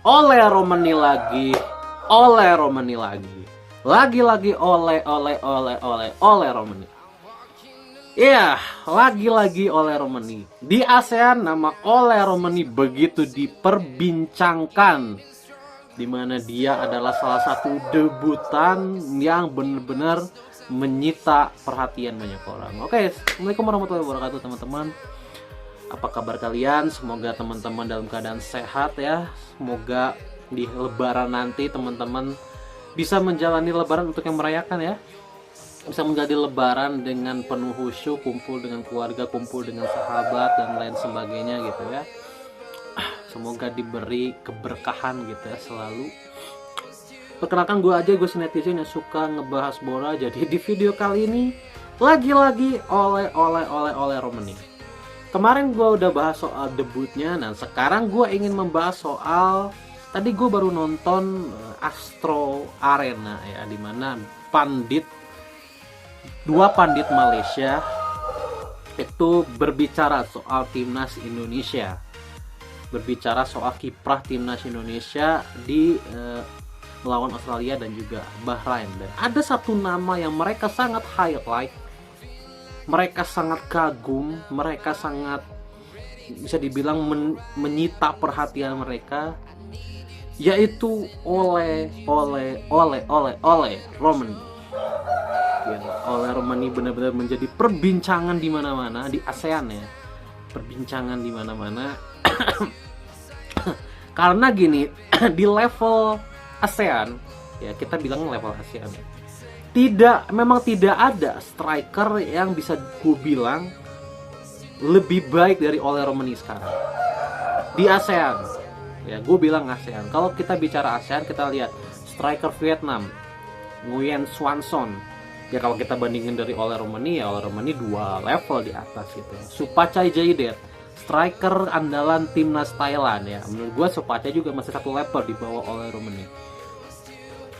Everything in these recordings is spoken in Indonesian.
Oleh Romani lagi, oleh Romani lagi oleh Romani. Iya, lagi-lagi oleh Romani. Di ASEAN nama oleh Romani begitu diperbincangkan, dimana dia adalah salah satu debutan yang benar-benar menyita perhatian banyak orang. Oke, Assalamualaikum warahmatullahi wabarakatuh teman-teman. Apa kabar kalian? Semoga teman-teman dalam keadaan sehat ya. Semoga di lebaran nanti teman-teman bisa menjalani lebaran untuk yang merayakan ya. Bisa menjadi lebaran dengan penuh khusyuk, kumpul dengan keluarga, kumpul dengan sahabat dan lain sebagainya gitu ya. Semoga diberi keberkahan gitu ya selalu. Perkenalkan gue netizen yang suka ngebahas bola. Jadi di video kali ini lagi-lagi oleh Romani. Kemarin gue udah bahas soal debutnya. Nah sekarang gue ingin membahas soal, tadi gue baru nonton Astro Arena ya, dimana dua pandit Malaysia itu berbicara soal timnas Indonesia, berbicara soal kiprah timnas Indonesia di melawan Australia dan juga Bahrain. Dan ada satu nama yang mereka sangat highlight, mereka sangat kagum, mereka sangat bisa dibilang menyita perhatian mereka, yaitu oleh Romani. Oleh Romani benar-benar menjadi perbincangan di mana-mana di ASEAN ya, perbincangan di mana-mana. Karena gini, di level ASEAN ya, kita bilang level ASEAN ya, memang tidak ada striker yang bisa gue bilang lebih baik dari oleh Romani sekarang di ASEAN ya. Gue bilang ASEAN, kalau kita bicara ASEAN kita lihat striker Vietnam Nguyen Xuan Son ya, kalau kita bandingin dari oleh Romani ya, oleh Romani 2 level di atas gitu ya. Supachai Jaidet, striker andalan timnas Thailand ya, menurut gue Supachai juga masih 1 level di bawah oleh Romani.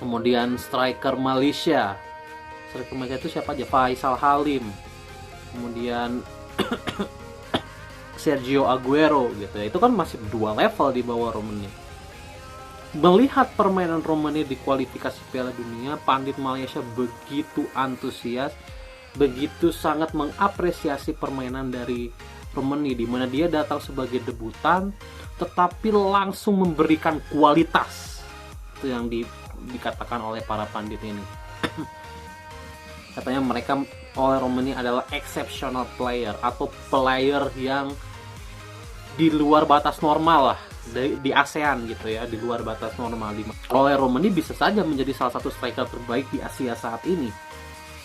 Kemudian striker Malaysia itu siapa aja? Faisal Halim, kemudian Sergio Aguero gitu ya, itu kan masih 2 level di bawah Romani. Melihat permainan Romani di kualifikasi Piala Dunia, pandit Malaysia begitu antusias, begitu sangat mengapresiasi permainan dari Romani, di mana dia datang sebagai debutan tetapi langsung memberikan kualitas. Itu yang dikatakan oleh para pandit ini. Katanya mereka, oleh Romani adalah exceptional player atau player yang di luar batas normal lah di ASEAN gitu ya, di luar batas normal. Oleh Romani bisa saja menjadi salah satu striker terbaik di Asia saat ini,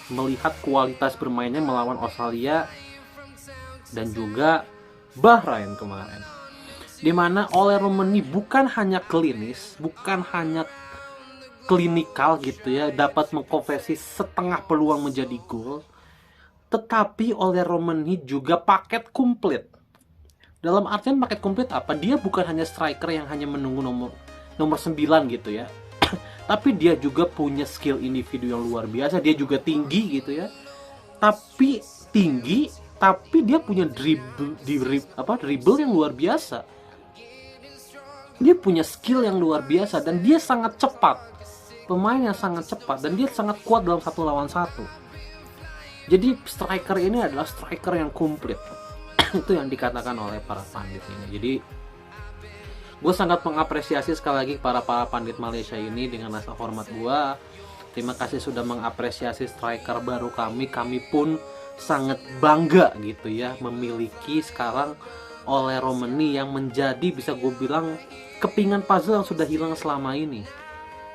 melihat kualitas bermainnya melawan Australia dan juga Bahrain kemarin, dimana oleh Romani bukan hanya klinis, bukan hanya klinikal gitu ya, dapat mengkonversi setengah peluang menjadi gol, tetapi oleh Romani juga paket komplit. Dalam artian paket komplit apa? Dia bukan hanya striker yang hanya menunggu nomor 9 gitu ya. Tapi dia juga punya skill individu yang luar biasa. Dia juga tinggi gitu ya. Tapi tinggi, tapi dia punya dribble yang luar biasa. Dia punya skill yang luar biasa dan dia sangat cepat. Pemain yang sangat cepat dan dia sangat kuat dalam 1 lawan 1. Jadi striker ini adalah striker yang komplit. Itu yang dikatakan oleh para pandit ini. Jadi gue sangat mengapresiasi sekali lagi para pandit Malaysia ini dengan rasa hormat gue. Terima kasih sudah mengapresiasi striker baru kami. Kami pun sangat bangga gitu ya memiliki sekarang oleh Romani yang menjadi, bisa gue bilang, kepingan puzzle yang sudah hilang selama ini.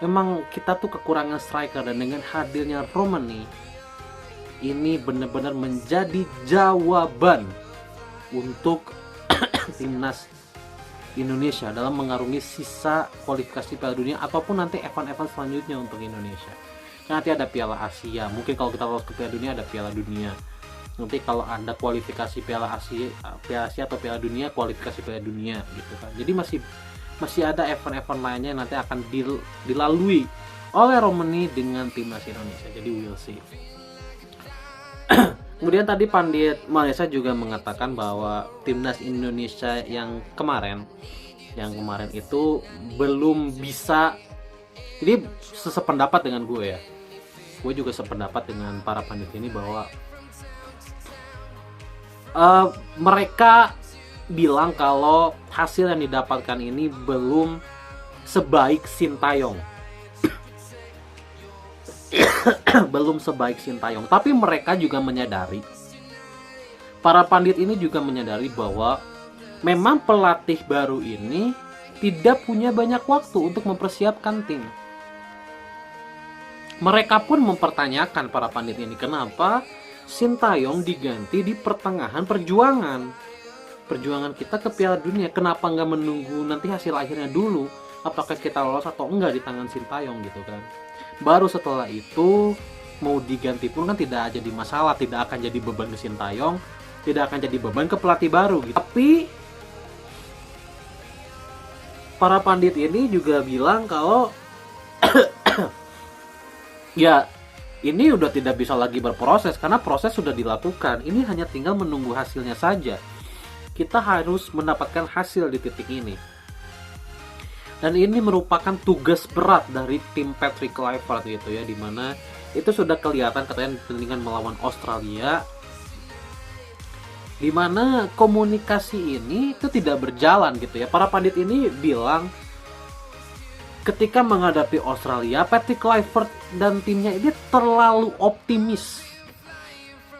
Memang kita tuh kekurangan striker, dan dengan hadirnya Romani ini benar-benar menjadi jawaban untuk timnas Indonesia dalam mengarungi sisa kualifikasi Piala Dunia ataupun nanti event-event selanjutnya untuk Indonesia. Nanti ada Piala Asia, mungkin kalau kita lolos ke Piala Dunia ada Piala Dunia. Nanti kalau ada kualifikasi Piala Asia atau Piala Dunia, kualifikasi Piala Dunia gitu kan. Jadi masih ada event-event lainnya yang nanti akan dilalui oleh Romani dengan timnas Indonesia. Jadi we'll see. Kemudian tadi pandit Malaysia juga mengatakan bahwa timnas Indonesia yang kemarin yang kemarin itu belum bisa. Jadi sependapat dengan gue ya, gue juga sependapat dengan para pandit ini bahwa mereka bilang kalau hasil yang didapatkan ini belum sebaik Sintayong. Belum sebaik Sintayong, tapi mereka juga menyadari, para pandit ini juga menyadari bahwa memang pelatih baru ini tidak punya banyak waktu untuk mempersiapkan tim. Mereka pun mempertanyakan, para pandit ini, kenapa Sintayong diganti di pertengahan perjuangan kita ke Piala Dunia. Kenapa nggak menunggu nanti hasil akhirnya dulu, apakah kita lolos atau enggak di tangan Sintayong gitu kan. Baru setelah itu mau diganti pun kan tidak jadi masalah, tidak akan jadi beban ke Sintayong, tidak akan jadi beban ke pelatih baru gitu. Tapi para pandit ini juga bilang kalau ya ini udah tidak bisa lagi berproses karena proses sudah dilakukan. Ini hanya tinggal menunggu hasilnya saja. Kita harus mendapatkan hasil di titik ini. Dan ini merupakan tugas berat dari tim Patrick Kluivert gitu ya, dimana itu sudah kelihatan katanya pertandingan melawan Australia, dimana komunikasi ini itu tidak berjalan gitu ya. Para pandit ini bilang ketika menghadapi Australia, Patrick Kluivert dan timnya ini terlalu optimis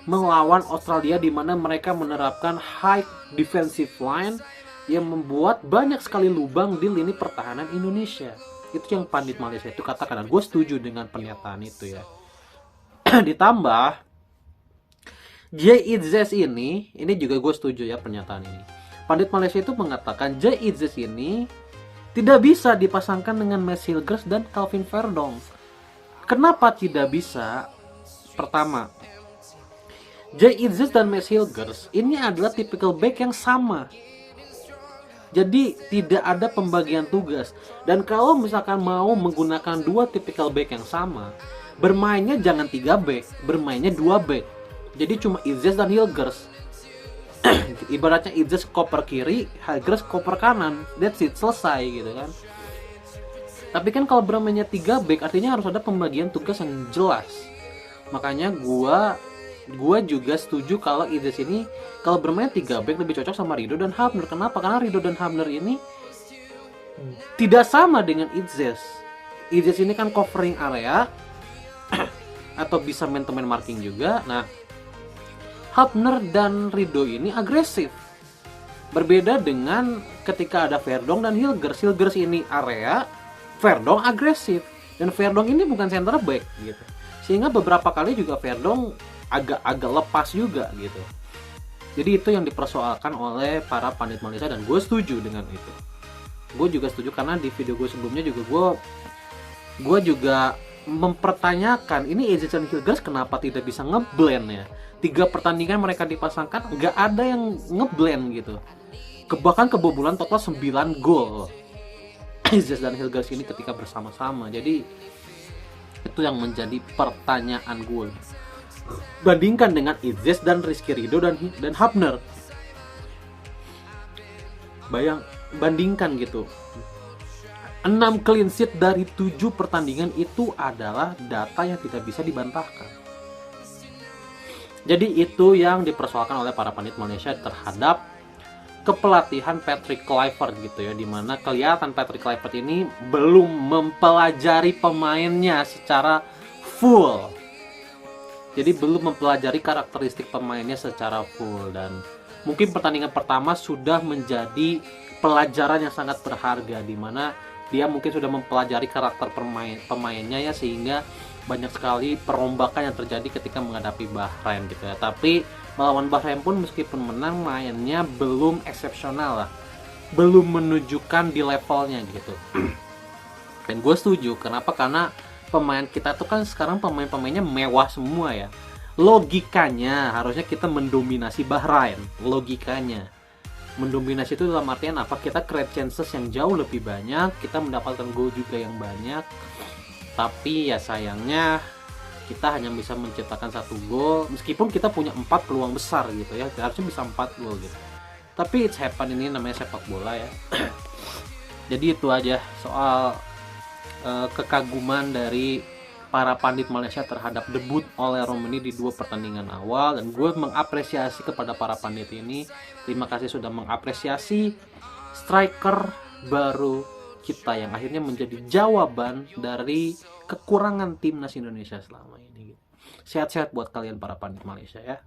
melawan Australia, di mana mereka menerapkan high defensive line yang membuat banyak sekali lubang di lini pertahanan Indonesia. Itu yang pandit Malaysia itu katakan, dan gue setuju dengan pernyataan itu ya. Ditambah Jay Itzes ini juga gue setuju ya pernyataan ini. Pandit Malaysia itu mengatakan Jay Itzes ini tidak bisa dipasangkan dengan Mads Hilgers dan Calvin Verdong. Kenapa tidak bisa? Pertama, Jay Itzes dan Mads Hilgers ini adalah typical back yang sama. Jadi tidak ada pembagian tugas. Dan kalau misalkan mau menggunakan dua typical back yang sama, bermainnya jangan 3 back, bermainnya 2 back. Jadi cuma Itzes dan Hilgers. Ibaratnya Itzes koper kiri, Hilgers koper kanan, that's it, selesai gitu kan. Tapi kan kalau bermainnya 3 back artinya harus ada pembagian tugas yang jelas. Makanya gua juga setuju kalau Itzes ini kalau bermain 3 back lebih cocok sama Ridho dan Hubner. Kenapa? Karena Ridho dan Hubner ini tidak sama dengan Itzes. Itzes ini kan covering area atau bisa man-to-man marking juga. Nah, Hubner dan Ridho ini agresif. Berbeda dengan ketika ada Verdong dan Hilgers. Hilgers ini area, Verdong agresif. Dan Verdong ini bukan center back gitu. Sehingga beberapa kali juga Verdong agak lepas juga gitu. Jadi itu yang dipersoalkan oleh para pandit Malaysia, dan gue setuju dengan itu. Gue juga setuju karena di video gue sebelumnya juga gue juga mempertanyakan ini Itzes dan Hilgers kenapa tidak bisa ngeblend ya. 3 pertandingan mereka dipasangkan nggak ada yang ngeblend gitu. Bahkan kebobolan total 9 gol Itzes dan Hilgers ini ketika bersama-sama. Jadi itu yang menjadi pertanyaan gue. Bandingkan dengan Itzes dan Rizky Ridho dan Hubner. Bandingkan gitu. 6 clean sheet dari 7 pertandingan itu adalah data yang tidak bisa dibantahkan. Jadi itu yang dipersoalkan oleh para pandit Malaysia terhadap kepelatihan Patrick Kluivert gitu ya, dimana kelihatan Patrick Kluivert ini belum mempelajari pemainnya secara full. Jadi belum mempelajari karakteristik pemainnya secara full, dan mungkin pertandingan pertama sudah menjadi pelajaran yang sangat berharga, dimana dia mungkin sudah mempelajari karakter pemainnya ya, sehingga banyak sekali perombakan yang terjadi ketika menghadapi Bahrain gitu ya. Tapi melawan Bahrain pun meskipun menang, mainnya belum eksepsional lah, belum menunjukkan di levelnya gitu. Dan gue setuju, kenapa? Karena pemain kita tuh kan sekarang pemainnya mewah semua ya. Logikanya harusnya kita mendominasi Bahrain. Logikanya mendominasi itu dalam artian apa? Kita create chances yang jauh lebih banyak, kita mendapatkan gol juga yang banyak. Tapi ya sayangnya kita hanya bisa menciptakan 1 gol, meskipun kita punya 4 peluang besar gitu ya, harusnya bisa 4 gol gitu. Tapi it's happen, ini namanya sepak bola ya. Jadi itu aja soal kekaguman dari para pandit Malaysia terhadap debut oleh Romani di 2 pertandingan awal, dan gue mengapresiasi kepada para pandit ini. Terima kasih sudah mengapresiasi striker baru kita yang akhirnya menjadi jawaban dari kekurangan timnas Indonesia selama ini. Sehat-sehat buat kalian para pandit Malaysia ya.